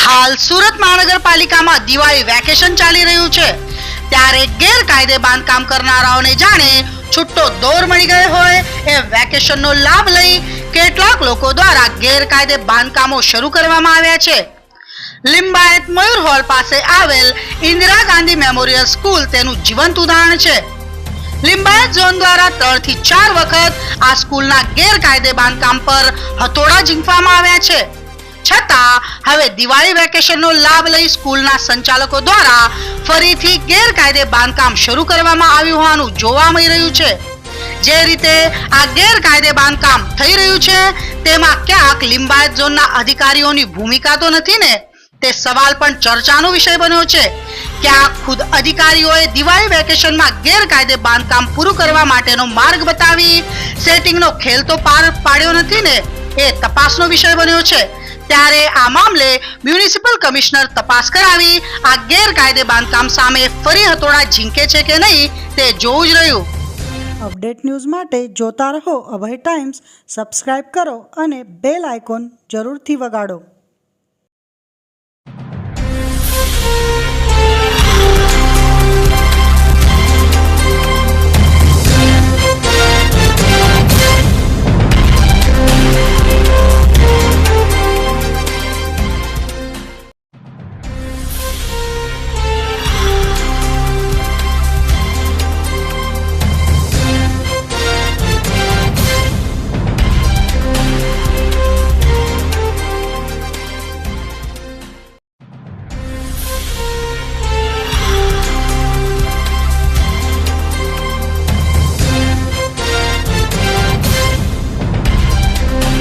હાલ સુરત મહાનગરપાલિકામાં દિવાળી વેકેશન ચાલી રહ્યું છે, ત્યારે ગેરકાયદે બાંધકામ કરનારાઓને જાણે છૂટો દોર મળી ગયો હોય એ વેકેશનનો લાભ લઈ કેટલાક લોકો દ્વારા ગેરકાયદે બાંધકામો શરૂ કરવામાં આવ્યા છે. લિંબાયત મયુર હોલ પાસે આવેલ ઇન્દિરા ગાંધી મેમોરિયલ સ્કૂલ તેનું જીવંત ઉદાહરણ છે. લિંબાયત ઝોન દ્વારા 3 થી 4 વખત આ સ્કૂલના ગેરકાયદે બાંધકામ પર હથોડા ઝીંકવામાં આવ્યા છે. છતાં હવે દિવાળી વેકેશનનો લાભ લઈ સ્કૂલના સંચાલકો દ્વારા ફરીથી ગેરકાયદે બાંધકામ શરૂ કરવામાં આવ્યું હોવાનું જોવા મળી રહ્યું છે. જે રીતે આ ગેરકાયદે બાંધકામ થઈ રહ્યું છે તેમાં ક્યાંક લિંબાયત ઝોનના અધિકારીઓની ભૂમિકા તો નથી ને, તે સવાલ પણ ચર્ચાનો વિષય બન્યો છે. ક્યાંક ખુદ અધિકારીઓએ દિવાળી વેકેશનમાં ગેરકાયદે બાંધકામ પૂરું કરવા માટેનો માર્ગ બતાવી સેટિંગનો ખેલ તો પાર પાડ્યો નથી ને, એ તપાસનો વિષય બન્યો છે. ત્યારે આ મામલે મ્યુનિસિપલ કમિશનર તપાસ કરાવી આ ગેરકાયદે બાંધકામ સામે ફરી હથોડા ઝીંકે છે કે નહીં તે જોવું જ રહ્યું. અપડેટ ન્યૂઝ માટે જોતા રહો અભય ટાઈમ્સ. સબસ્ક્રાઇબ કરો અને બેલ આઇકોન જરૂરથી વગાડો.